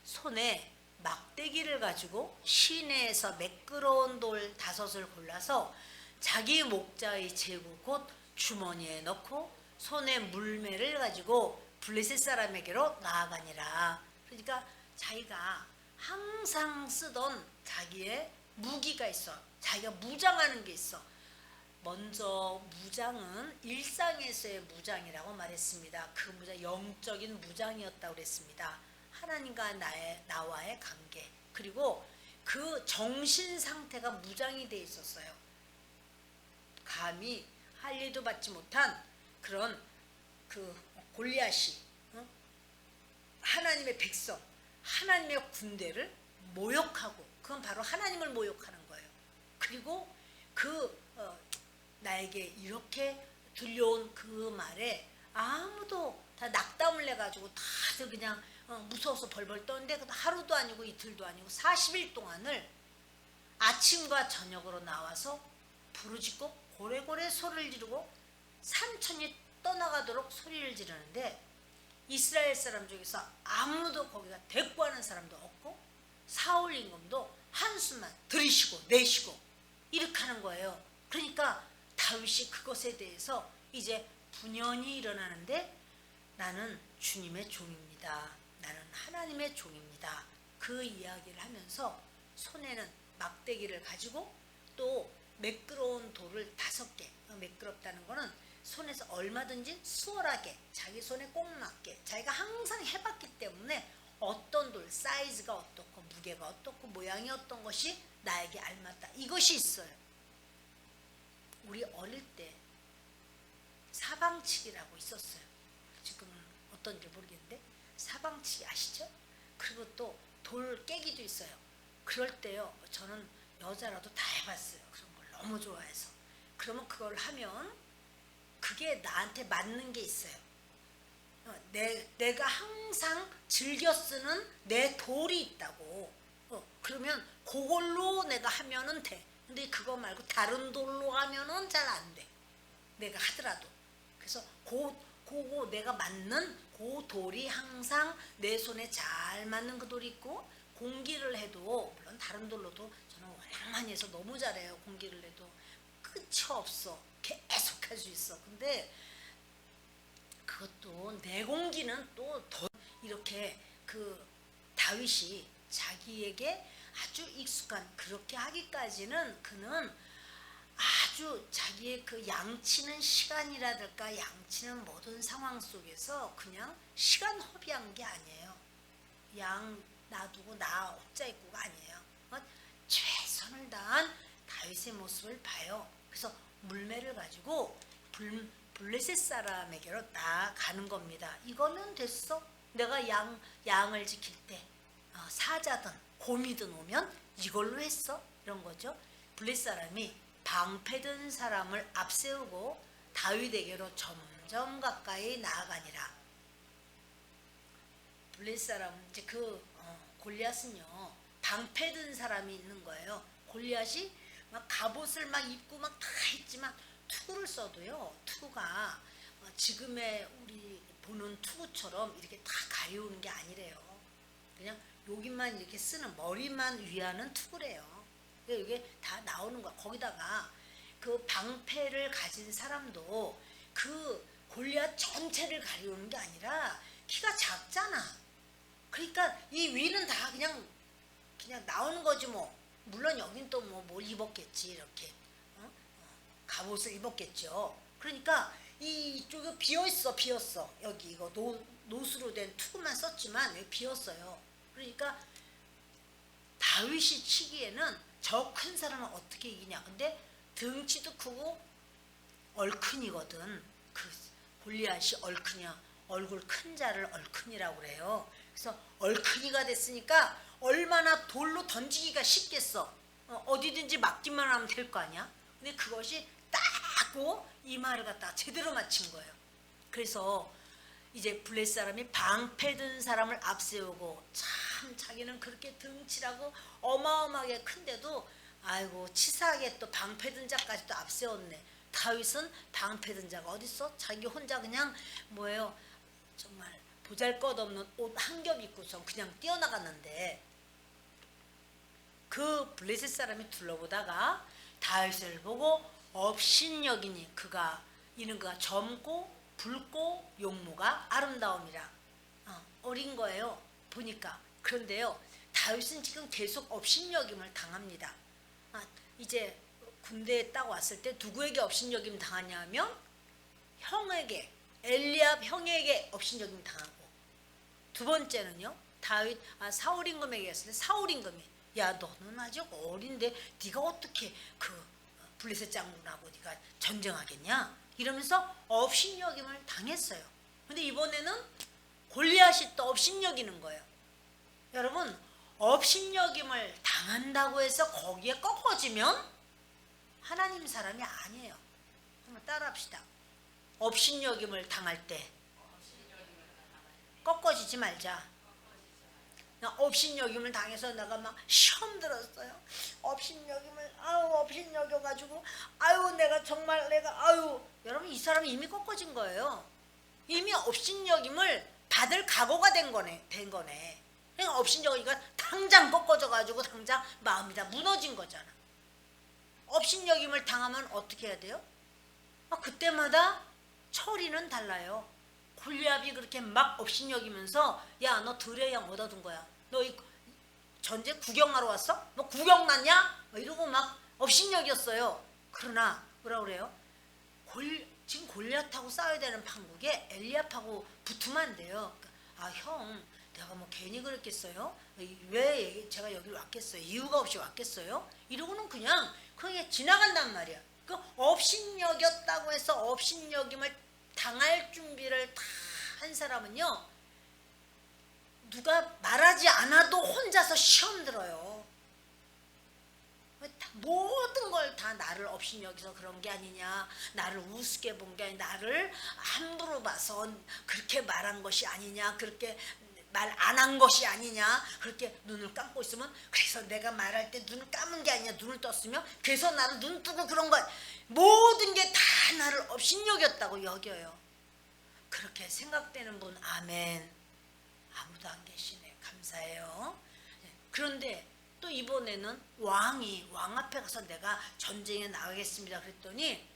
손에 막대기를 가지고 시내에서 매끄러운 돌 5을 골라서 자기 목자의 제구 곧 주머니에 넣고 손에 물매를 가지고 블레셋 사람에게로 나아가니라. 그러니까 자기가 항상 쓰던 자기의 무기가 있어. 자기가 무장하는 게 있어. 먼저 무장은 일상에서의 무장이라고 말했습니다. 그 무장 영적인 무장이었다고 그랬습니다. 하나님과 나와의 관계 그리고 그 정신 상태가 무장이 돼 있었어요. 감히 할 일도 받지 못한 그런 골리앗이 하나님의 백성, 하나님의 군대를 모욕하고 그건 바로 하나님을 모욕하는 거예요. 그리고 나에게 이렇게 들려온 그 말에 아무도 다 낙담을 내가지고 다들 그냥 무서워서 벌벌 떠는데 하루도 아니고 이틀도 아니고 40일 동안을 아침과 저녁으로 나와서 부르짖고 고래고래 소리를 지르고 삼천이 떠나가도록 소리를 지르는데 이스라엘 사람 중에서 아무도 거기가 대꾸하는 사람도 없고 사울 임금도 한숨만 들이쉬고 내쉬고 이렇게 하는 거예요. 그러니까 다윗이 그것에 대해서 이제 분연이 일어나는데 나는 주님의 종입니다. 나는 하나님의 종입니다. 그 이야기를 하면서 손에는 막대기를 가지고 또 매끄러운 돌을 5개, 매끄럽다는 거는 손에서 얼마든지 수월하게 자기 손에 꼭 맞게 자기가 항상 해봤기 때문에 어떤 돌 사이즈가 어떻고 무게가 어떻고 모양이 어떤 것이 나에게 알맞다 이것이 있어요. 우리 어릴 때 사방치기라고 있었어요. 지금은 어떤지 모르겠는데 사방치기 아시죠? 그리고 또 돌 깨기도 있어요. 그럴 때요 저는 여자라도 다 해봤어요. 그런 걸 너무 좋아해서. 그러면 그걸 하면 그게 나한테 맞는 게 있어요. 내가 항상 즐겨 쓰는 내 돌이 있다고. 그러면 그걸로 내가 하면은 돼. 근데 그거 말고 다른 돌로 하면은 잘 안 돼. 내가 하더라도. 그래서 그거 내가 맞는 그 돌이 항상 내 손에 잘 맞는 그 돌이 있고 공기를 해도 물론 다른 돌로도 저는 워낙 많이 해서 너무 잘해요. 공기를 해도 끝이 없어. 계속 할 수 있어. 근데 그것도 내 공기는 또 더 이렇게 그 다윗이 자기에게 아주 익숙한 그렇게 하기까지는 그는 아주 자기의 그 양치는 시간이라든가 양치는 모든 상황 속에서 그냥 시간 허비한 게 아니에요. 양 놔두고 나 혼자 있고가 아니에요. 최선을 다한 다윗의 모습을 봐요. 그래서 물매를 가지고 블레셋 사람에게로 딱 가는 겁니다. 이거는 됐어. 내가 양을 지킬 때 사자든 곰이든 오면 이걸로 했어. 이런 거죠. 블레셋 사람이 방패든 사람을 앞세우고 다윗에게로 점점 가까이 나아가니라. 블레셋 사람 이제 골리앗은요 방패든 사람이 있는 거예요. 골리앗이 막 갑옷을 막 입고 막 다 했지만 투구를 써도요 투구가 지금의 우리 보는 투구처럼 이렇게 다 가려우는 게 아니래요. 그냥 여기만 이렇게 쓰는 머리만 위하는 투구래요. 이게 다 나오는 거야. 거기다가 그 방패를 가진 사람도 그 골리앗 전체를 가려우는 게 아니라 키가 작잖아. 그러니까 이 위는 다 그냥 나오는 거지 뭐. 물론 여긴 또 뭘 입었겠지 이렇게 갑옷을 입었겠죠. 그러니까 이쪽에 비었어. 여기 이거 노수로 된 투구만 썼지만 여기 비었어요. 그러니까 다윗이 치기에는 저 큰 사람은 어떻게 이기냐. 근데 등치도 크고 얼큰이거든. 그 골리앗이 얼큰이야. 얼굴 큰 자를 얼큰이라고 그래요. 그래서 얼큰이가 됐으니까 얼마나 돌로 던지기가 쉽겠어. 어디든지 맞기만 하면 될 거 아니야. 근데 그것이 딱고 이마를 갖다 제대로 맞힌 거예요. 그래서 이제 블레셋 사람이 방패 든 사람을 앞세우고 참 자기는 그렇게 등치라고 어마어마하게 큰데도 아이고 치사하게 또 방패 든 자까지 또 앞세웠네. 다윗은 방패 든 자가 어딨어? 자기 혼자 그냥 뭐예요? 정말 보잘것없는 옷 한 겹 입고서 그냥 뛰어나갔는데 그 블레셋 사람이 둘러보다가 다윗을 보고 업신여기니 이는 그가 젊고 붉고 용모가 아름다움이라 어린 거예요. 보니까. 그런데요 다윗은 지금 계속 업신여김을 당합니다. 이제 군대에 딱 왔을 때 누구에게 업신여김 당하냐면 형에게 엘리압 형에게 업신여김 당하고 두 번째는요 사울 임금에게 했을 때 사울 임금이 야 너는 아직 어린데 네가 어떻게 그 블레셋 장군하고 네가 전쟁하겠냐 이러면서 업신여김을 당했어요. 근데 이번에는 골리앗이 또 업신여기는 거예요. 여러분 업신여김을 당한다고 해서 거기에 꺾어지면 하나님 사람이 아니에요. 따라합시다. 업신여김을 당할 때 꺾어지지 말자. 업신여김을 당해서 내가 막 시험 들었어요. 업신여김을 업신여겨가지고 내가 정말 여러분 이 사람이 이미 꺾어진 거예요. 이미 업신여김을 받을 각오가 된 거네. 그러니까 업신여기니까 당장 꺾어져가지고 당장 마음이 다 무너진 거잖아. 업신여김을 당하면 어떻게 해야 돼요? 그때마다 처리는 달라요. 골리앗이 그렇게 막 업신여기면서 야 너 들의 양 얻어둔 거야. 너 이 전쟁 구경하러 왔어? 너 구경 났냐? 이러고 막 업신여겼어요. 그러나 뭐라 그래요? 지금 골리앗하고 싸워야 되는 판국에 엘리압하고 붙으면 안 돼요. 형 내가 뭐 괜히 그랬겠어요? 왜 제가 여기 왔겠어요? 이유가 없이 왔겠어요? 이러고는 그냥 지나간단 말이야. 그 업신여겼다고 해서 업신여김을 당할 준비를 다 한 사람은요, 누가 말하지 않아도 혼자서 시험 들어요. 모든 걸 다 나를 업신여기서 그런 게 아니냐, 나를 우습게 본 게 아니냐, 나를 함부로 봐서 그렇게 말한 것이 아니냐, 그렇게 말 안 한 것이 아니냐, 그렇게 눈을 감고 있으면, 그래서 내가 말할 때 눈을 감은 게 아니냐, 눈을 떴으면 그래서 나를 눈 뜨고 그런 거, 모든 게 다 나를 업신여겼다고 여겨요. 그렇게 생각되는 분 아멘. 아무도 안 계시네. 감사해요. 그런데 또 이번에는 왕 앞에 가서 내가 전쟁에 나가겠습니다 그랬더니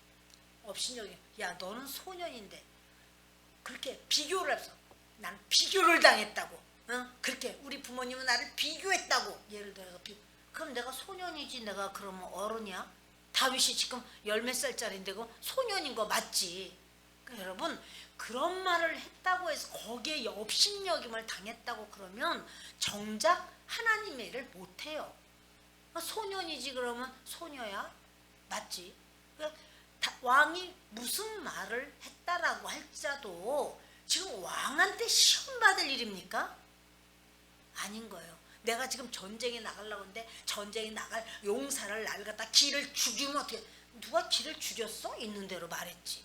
업신여기, 야 너는 소년인데 그렇게 비교를 해서 난 비교를 당했다고, 그렇게 우리 부모님은 나를 비교했다고, 예를 들어서 그럼 내가 소년이지 내가 그러면 어른이야? 다윗이 지금 열 몇 살짜리인데 그 소년인 거 맞지? 그러니까 여러분 그런 말을 했다고 해서 거기에 업신여김을 당했다고 그러면 정작 하나님의 일을 못해요. 소년이지 그러면 소녀야? 맞지? 왕이 무슨 말을 했다라고 할지라도 지금 왕한테 시험 받을 일입니까? 아닌 거예요. 내가 지금 전쟁에 나가려고 하는데 전쟁에 나갈 용사를 나를 갖다 기를 죽이면 어떻게, 누가 기를 죽였어? 있는 대로 말했지.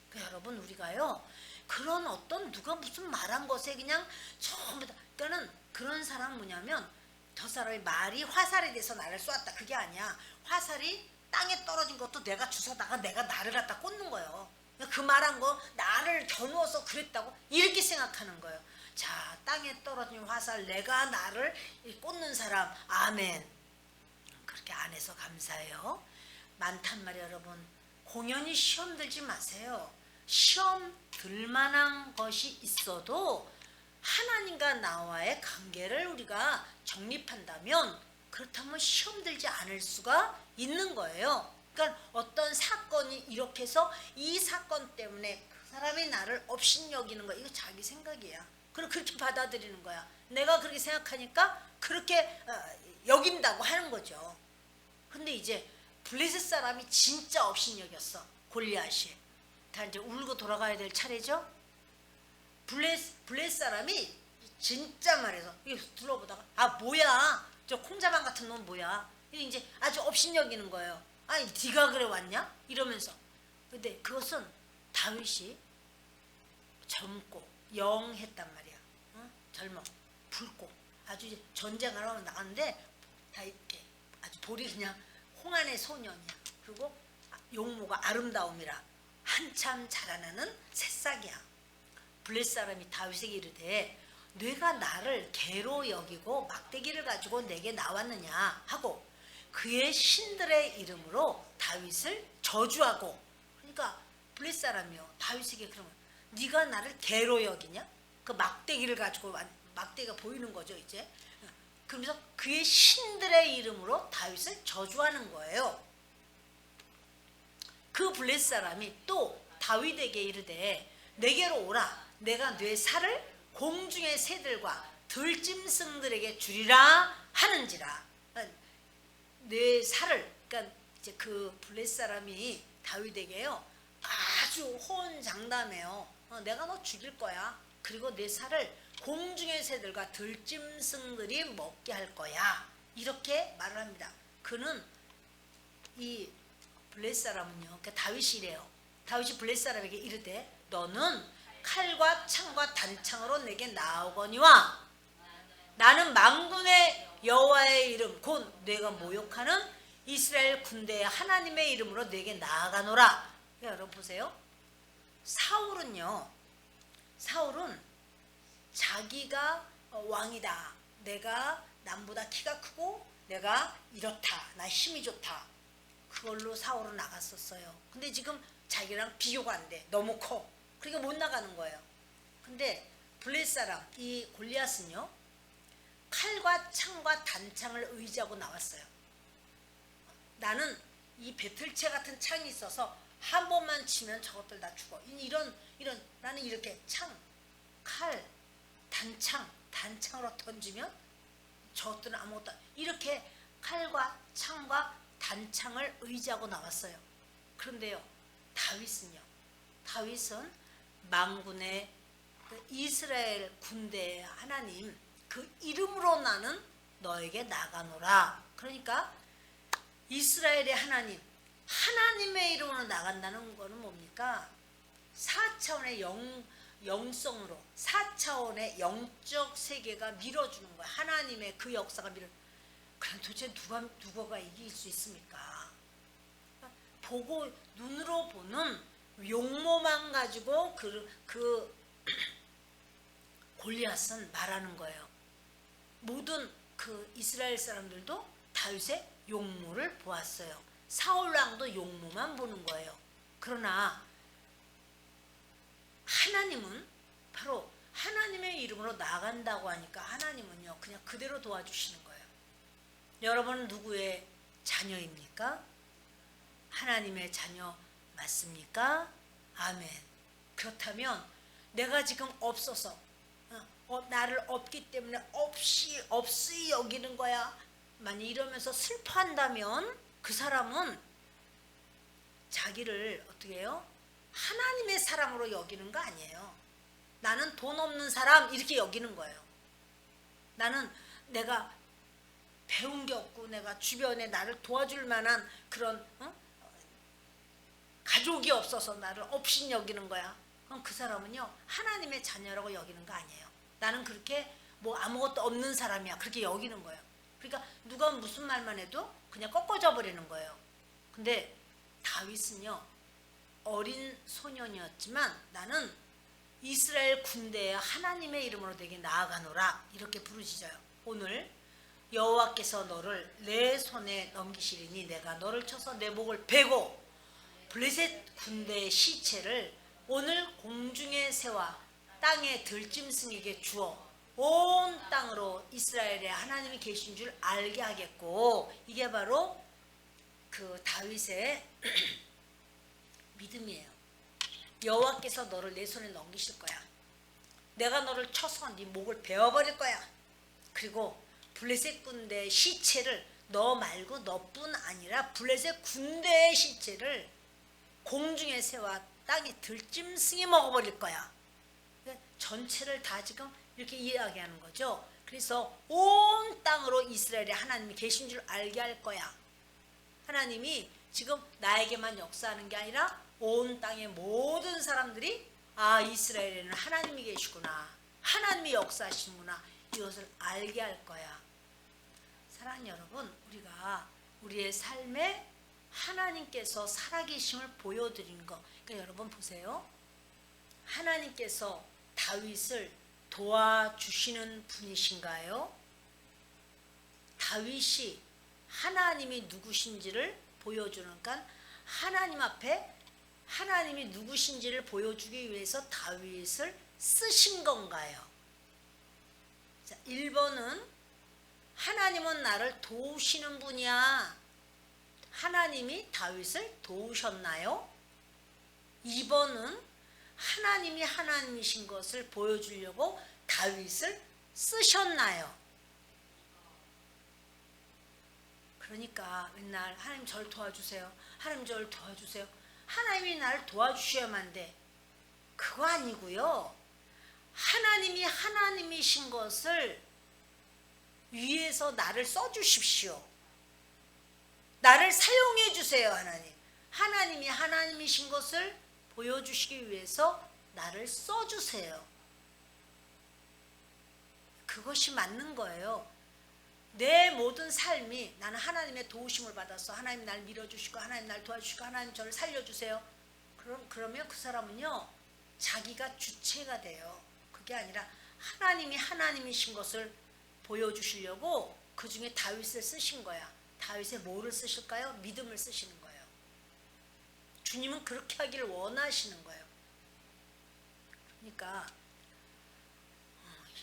그러니까 여러분 우리가요 그런 어떤 누가 무슨 말한 것에 그냥 전부 다, 그러니까는 그런 사람 뭐냐면 저 사람의 말이 화살에 대해서 나를 쏘았다 그게 아니야. 화살이 땅에 떨어진 것도 내가 주워다가 내가 나를 갖다 꽂는 거예요. 그 말한 거 나를 겨누어서 그랬다고 이렇게 생각하는 거예요. 자, 땅에 떨어진 화살 내가 나를 꽂는 사람 아멘. 그렇게 안 해서 감사해요. 많단 말이에요. 여러분 공연히 시험 들지 마세요. 시험 들 만한 것이 있어도 하나님과 나와의 관계를 우리가 정립한다면 그렇다면 시험 들지 않을 수가 있는 거예요. 그러니까 어떤 사건이 이렇게 해서 이 사건 때문에 그 사람이 나를 업신여기는 거, 이거 자기 생각이야. 그럼 그렇게 받아들이는 거야. 내가 그렇게 생각하니까 그렇게 여긴다고 하는 거죠. 근데 이제 블레셋 사람이 진짜 업신여겼어. 골리앗이. 다 이제 울고 돌아가야 될 차례죠. 블레셋 사람이 진짜 말해서 이거 둘러보다가 뭐야 저 콩자반 같은 놈 뭐야, 이제 아주 업신여기는 거예요. 아니 네가 그래 왔냐 이러면서. 근데 그것은 다윗이 젊고 영했단 말이야. 젊어 붉고 아주 이제 전쟁하러 나갔는데 다 이렇게 아주 볼이 그냥 홍안의 소년이야. 그리고 용모가 아름다움이라 한참 자라나는 새싹이야. 블레셋 사람이 다윗에게 이르되 네가 나를 개로 여기고 막대기를 가지고 내게 나왔느냐 하고 그의 신들의 이름으로 다윗을 저주하고. 그러니까 블레셋 사람이요 다윗에게 그러면 네가 나를 개로 여기냐? 그 막대기를 가지고, 막대기가 보이는 거죠 이제. 그러면서 그의 신들의 이름으로 다윗을 저주하는 거예요. 그 블레셋 사람이 또 다윗에게 이르되 내게로 오라. 내가 네 살을 공중의 새들과 들짐승들에게 주리라 하는지라. 네 살을, 그러니까 이제 그 블레셋 사람이 다윗에게요 아주 호언장담해요. 내가 너 죽일 거야. 그리고 네 살을 공중의 새들과 들짐승들이 먹게 할 거야. 이렇게 말을 합니다. 그는 이 블레셋 사람은요, 그러니까 다윗이래요. 다윗이 블레셋 사람에게 이르되 너는 칼과 창과 단창으로 내게 나오거니와 나는 만군의 여호와의 이름 곧 내가 모욕하는 이스라엘 군대의 하나님의 이름으로 내게 나아가노라. 여러분 보세요. 사울은 자기가 왕이다. 내가 남보다 키가 크고 내가 이렇다. 나 힘이 좋다. 그걸로 사울은 나갔었어요. 근데 지금 자기랑 비교가 안 돼. 너무 커. 그러니까 못 나가는 거예요. 근데 블레셋 사람 이 골리앗은요. 칼과 창과 단창을 의지하고 나왔어요. 나는 이 배틀채 같은 창이 있어서 한 번만 치면 저것들 다 죽어. 이런 나는 이렇게 창, 칼, 단창으로 던지면 저것들은 아무것도 이렇게 칼과 창과 단창을 의지하고 나왔어요. 그런데요, 다윗은 만군의 그 이스라엘 군대의 하나님 그 이름으로 나는 너에게 나가노라. 그러니까 이스라엘의 하나님의 이름으로 나간다는 거는 뭡니까? 4차원의 영성으로 4차원의 영적 세계가 밀어주는 거야. 하나님의 그 역사가 그럼 도대체 누가 이길 수 있습니까? 눈으로 보는 용모만 가지고 그 골리앗은 말하는 거예요. 모든 그 이스라엘 사람들도 다윗의 용모를 보았어요. 사울 왕도 용모만 보는 거예요. 그러나 하나님은 바로 하나님의 이름으로 나간다고 하니까 하나님은요 그냥 그대로 도와주시는 거예요. 여러분은 누구의 자녀입니까? 하나님의 자녀 맞습니까? 아멘. 그렇다면 내가 지금 없어서 나를 없기 때문에 없이 여기는 거야. 만약 이러면서 슬퍼한다면 그 사람은 자기를 어떻게 해요? 하나님의 사람으로 여기는 거 아니에요. 나는 돈 없는 사람 이렇게 여기는 거예요. 나는 내가 배운 게 없고 내가 주변에 나를 도와줄 만한 그런 가족이 없어서 나를 없이 여기는 거야. 그럼 그 사람은요 하나님의 자녀라고 여기는 거 아니에요. 나는 그렇게 뭐 아무것도 없는 사람이야 그렇게 여기는 거예요. 그러니까 누가 무슨 말만 해도 그냥 꺾어져 버리는 거예요. 근데 다윗은요 어린 소년이었지만 나는 이스라엘 군대의 하나님의 이름으로 내게 나아가노라 이렇게 부르짖어요. 오늘 여호와께서 너를 내 손에 넘기시리니 내가 너를 쳐서 내 목을 베고 블레셋 군대의 시체를 오늘 공중의 새와 땅의 들짐승에게 주어 온 땅으로 이스라엘에 하나님이 계신 줄 알게 하겠고 이게 바로 그 다윗의 믿음이에요. 여호와께서 너를 내 손에 넘기실 거야. 내가 너를 쳐서 네 목을 베어버릴 거야. 그리고 블레셋 군대의 시체를 너 말고 너뿐 아니라 블레셋 군대의 시체를 공중의 새와 땅의 들짐승이 먹어버릴 거야. 전체를 다 지금 이렇게 이야기하는 거죠. 그래서 온 땅으로 이스라엘에 하나님이 계신 줄 알게 할 거야. 하나님이 지금 나에게만 역사하는 게 아니라 온 땅의 모든 사람들이 이스라엘에는 하나님이 계시구나. 하나님이 역사하시는구나. 이것을 알게 할 거야. 사랑하는 여러분, 우리가 우리의 삶에 하나님께서 살아계심을 보여드린 거. 그러니까 여러분 보세요. 하나님께서 다윗을 도와주시는 분이신가요? 다윗이 하나님이 누구신지를 보여주니까 하나님 앞에 하나님이 누구신지를 보여주기 위해서 다윗을 쓰신 건가요? 자, 1번은 하나님은 나를 도우시는 분이야. 하나님이 다윗을 도우셨나요? 2번은 하나님이 하나님이신 것을 보여주려고 다윗을 쓰셨나요? 그러니까 맨날 하나님 저를 도와주세요. 하나님 저를 도와주세요. 하나님이 나를 도와주셔야만 돼. 그거 아니고요. 하나님이 하나님이신 것을 위해서 나를 써주십시오. 나를 사용해 주세요. 하나님이 하나님이신 것을 보여주시기 위해서 나를 써주세요. 그것이 맞는 거예요. 내 모든 삶이 나는 하나님의 도우심을 받았어. 하나님 날 밀어주시고 하나님 날 도와주시고 하나님 저를 살려주세요. 그러면 그 사람은요 자기가 주체가 돼요. 그게 아니라 하나님이 하나님이신 것을 보여주시려고 그 중에 다윗을 쓰신 거야. 다윗의 뭐를 쓰실까요? 믿음을 쓰시는 거예요. 주님은 그렇게 하기를 원하시는 거예요. 그러니까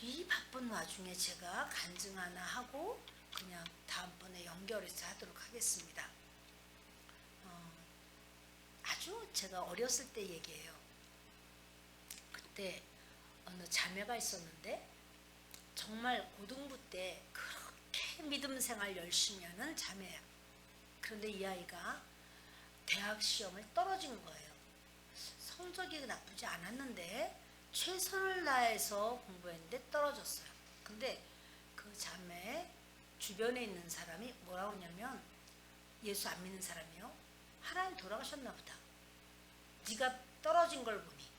이 바쁜 와중에 제가 간증 하나 하고 그냥 다음번에 연결해서 하도록 하겠습니다. 아주 제가 어렸을 때 얘기예요. 그때 어느 자매가 있었는데 정말 고등부 때 그렇게 믿음 생활 열심히 하는 자매야. 그런데 이 아이가 대학 시험을 떨어진 거예요. 성적이 나쁘지 않았는데 최선을 다해서 공부했는데 떨어졌어요. 근데 그 자매 주변에 있는 사람이 뭐라고 하냐면 예수 안 믿는 사람이요. 하나님 돌아가셨나 보다. 네가 떨어진 걸 보니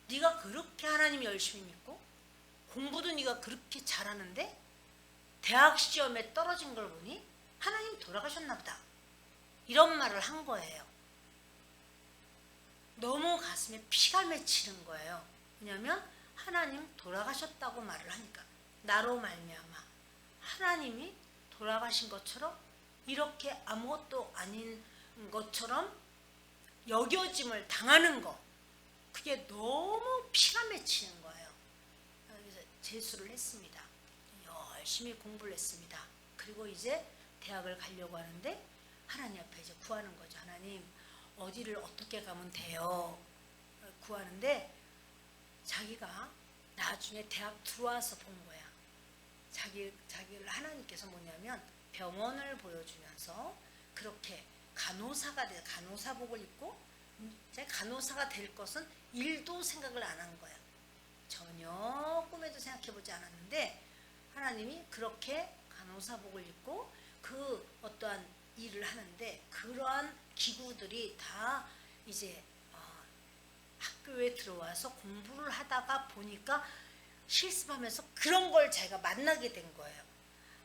네가 그렇게 하나님 열심히 믿고 공부도 네가 그렇게 잘하는데 대학 시험에 떨어진 걸 보니 하나님 돌아가셨나 보다. 이런 말을 한 거예요. 너무 가슴에 피가 맺히는 거예요. 왜냐하면 하나님 돌아가셨다고 말을 하니까 나로 말미암아 하나님이 돌아가신 것처럼 이렇게 아무것도 아닌 것처럼 여겨짐을 당하는 거 그게 너무 피가 맺히는 거예요. 그래서 재수를 했습니다. 열심히 공부를 했습니다. 그리고 이제 대학을 가려고 하는데 하나님 앞에 이제 구하는 거죠. 하나님 어디를 어떻게 가면 돼요? 구하는데 자기가 나중에 대학 들어와서 본 거야. 자기를 하나님께서 뭐냐면 병원을 보여주면서 그렇게 간호사가 돼 간호사복을 입고 간호사가 될 것은 일도 생각을 안 한 거야. 전혀 꿈에도 생각해보지 않았는데 하나님이 그렇게 간호사복을 입고 그 어떠한 일을 하는데 그러한 기구들이 다 이제 학교에 들어와서 공부를 하다가 보니까 실습하면서 그런 걸 제가 만나게 된 거예요.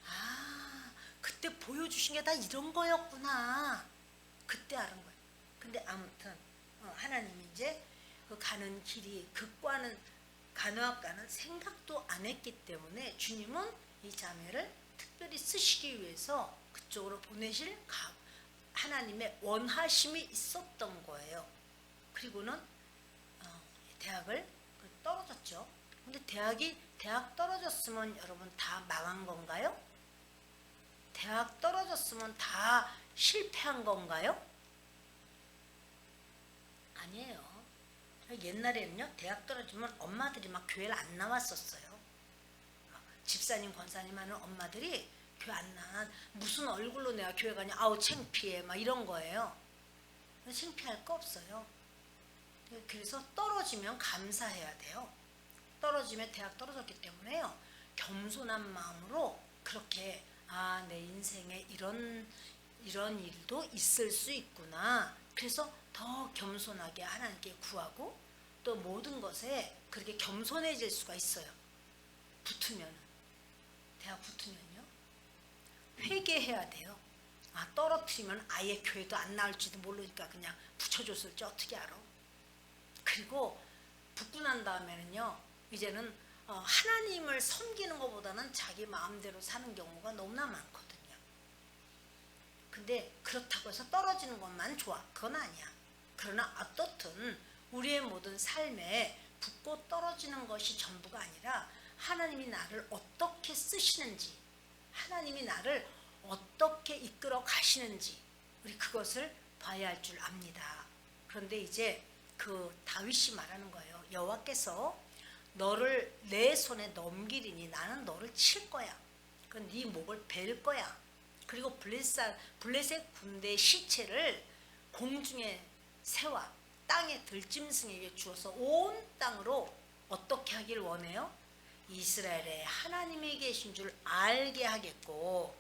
아, 그때 보여주신 게 다 이런 거였구나. 그때 알은 거예요. 근데 아무튼 하나님이 이제 그 가는 길이 극과는 간호학과는 생각도 안 했기 때문에 주님은 이 자매를 특별히 쓰시기 위해서 그쪽으로 보내실 하나님의 원하심이 있었던 거예요. 그리고는 대학을 떨어졌죠. 근데 대학 떨어졌으면 여러분 다 망한 건가요? 대학 떨어졌으면 다 실패한 건가요? 아니에요. 옛날에는요 대학 떨어지면 엄마들이 막 교회를 안 나왔었어요. 집사님 권사님 하는 엄마들이 교회 안 나와. 무슨 얼굴로 내가 교회 가냐. 아우 창피해 막 이런 거예요. 창피할 거 없어요. 그래서 떨어지면 감사해야 돼요. 떨어지면 대학 떨어졌기 때문에요. 겸손한 마음으로 그렇게 내 인생에 이런 일도 있을 수 있구나. 그래서 더 겸손하게 하나님께 구하고 또 모든 것에 그렇게 겸손해질 수가 있어요. 대학 붙으면요. 회개해야 돼요. 떨어뜨리면 아예 교회도 안 나올지도 모르니까 그냥 붙여줬을지 어떻게 알아. 그리고 붙고 난 다음에는요 이제는 하나님을 섬기는 것보다는 자기 마음대로 사는 경우가 너무나 많거든요. 근데 그렇다고 해서 떨어지는 것만 좋아 그건 아니야. 그러나 어떻든 우리의 모든 삶에 붙고 떨어지는 것이 전부가 아니라 하나님이 나를 어떻게 쓰시는지 하나님이 나를 어떻게 이끌어 가시는지 우리 그것을 봐야 할 줄 압니다. 그런데 이제 그 다윗이 말하는 거예요. 여호와께서 너를 내 손에 넘기리니 나는 너를 칠 거야. 그건 네 목을 벨 거야. 그리고 블레셋 군대의 시체를 공중에 새와 땅의 들짐승에게 주어서 온 땅으로 어떻게 하길 원해요? 이스라엘의 하나님이 계신 줄 알게 하겠고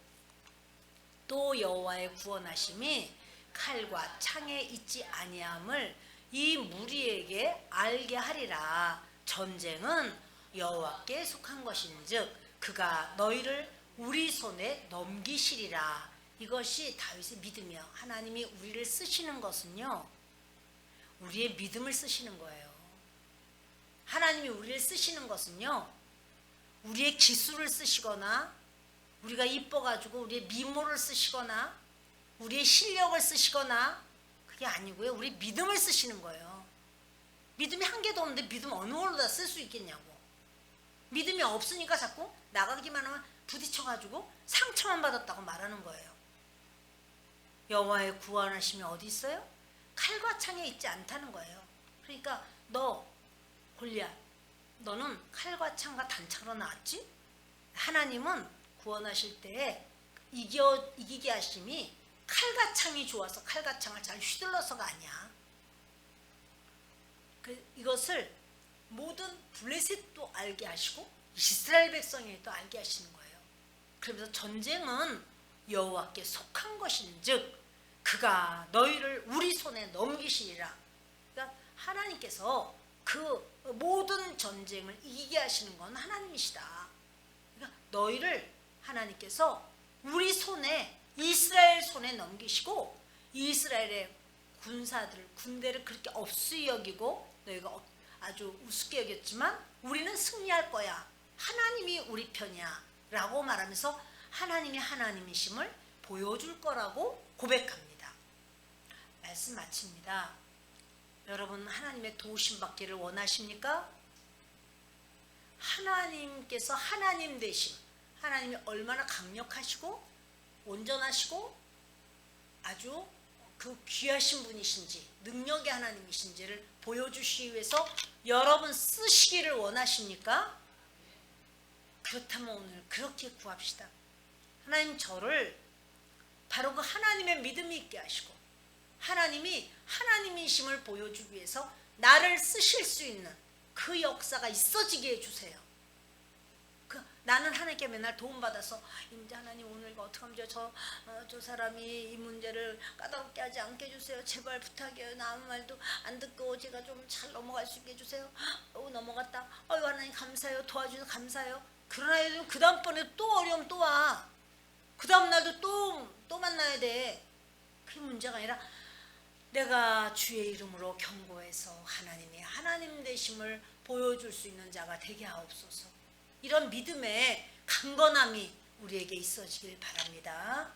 또 여호와의 구원하심이 칼과 창에 있지 아니함을 이 무리에게 알게 하리라. 전쟁은 여호와께 속한 것인즉 그가 너희를 우리 손에 넘기시리라. 이것이 다윗의 믿음이요. 하나님이 우리를 쓰시는 것은요, 우리의 믿음을 쓰시는 거예요. 하나님이 우리를 쓰시는 것은요, 우리의 기술을 쓰시거나 우리가 이뻐가지고 우리의 미모를 쓰시거나 우리의 실력을 쓰시거나 그게 아니고요, 우리 믿음을 쓰시는 거예요. 믿음이 한 개도 없는데 믿음 어느 걸로 다 쓸 수 있겠냐고. 믿음이 없으니까 자꾸 나가기만 하면 부딪혀가지고 상처만 받았다고 말하는 거예요. 여호와의 구원하심이 어디 있어요? 칼과 창에 있지 않다는 거예요. 그러니까 너 골리앗, 너는 칼과 창과 단창으로 나왔지? 하나님은 구원하실 때에 이기게 하심이 칼과 창이 좋아서 칼과 창을 잘 휘둘러서가 아니야. 이것을 모든 블레셋도 알게 하시고 이스라엘 백성이 또 알게 하시는 거예요. 그러면서 전쟁은 여호와께 속한 것인즉 그가 너희를 우리 손에 넘기시리라. 그러니까 하나님께서 그 모든 전쟁을 이기게 하시는 건 하나님이시다. 그러니까 너희를 하나님께서 우리 손에, 이스라엘 손에 넘기시고 이스라엘의 군대를 그렇게 없이 여기고 너희가 아주 우습게 여겼지만 우리는 승리할 거야. 하나님이 우리 편이야 라고 말하면서 하나님이 하나님이심을 보여줄 거라고 고백합니다. 말씀 마칩니다. 여러분, 하나님의 도우심 받기를 원하십니까? 하나님께서 하나님 되심, 하나님이 얼마나 강력하시고 온전하시고 아주 그 귀하신 분이신지, 능력의 하나님이신지를 보여주시기 위해서 여러분 쓰시기를 원하십니까? 그렇다면 오늘 그렇게 구합시다. 하나님, 저를 바로 그 하나님의 믿음이 있게 하시고 하나님이 하나님이심을 보여주기 위해서 나를 쓰실 수 있는 그 역사가 있어지게 해주세요. 나는 하나님께 맨날 도움받아서 이제 하나님 오늘 이거 어떻게 하면 저 사람이 이 문제를 까다롭게 하지 않게 해주세요. 제발 부탁해요. 나 아무 말도 안 듣고 제가 좀 잘 넘어갈 수 있게 해주세요. 넘어갔다. 하나님 감사해요. 도와주셔서 감사해요. 그러나 그 다음번에 또 어려움 또 와. 그 다음 날도 또 만나야 돼. 그게 문제가 아니라 내가 주의 이름으로 경고해서 하나님이 하나님 되심을 보여줄 수 있는 자가 되게 하옵소서. 이런 믿음의 강건함이 우리에게 있어지길 바랍니다.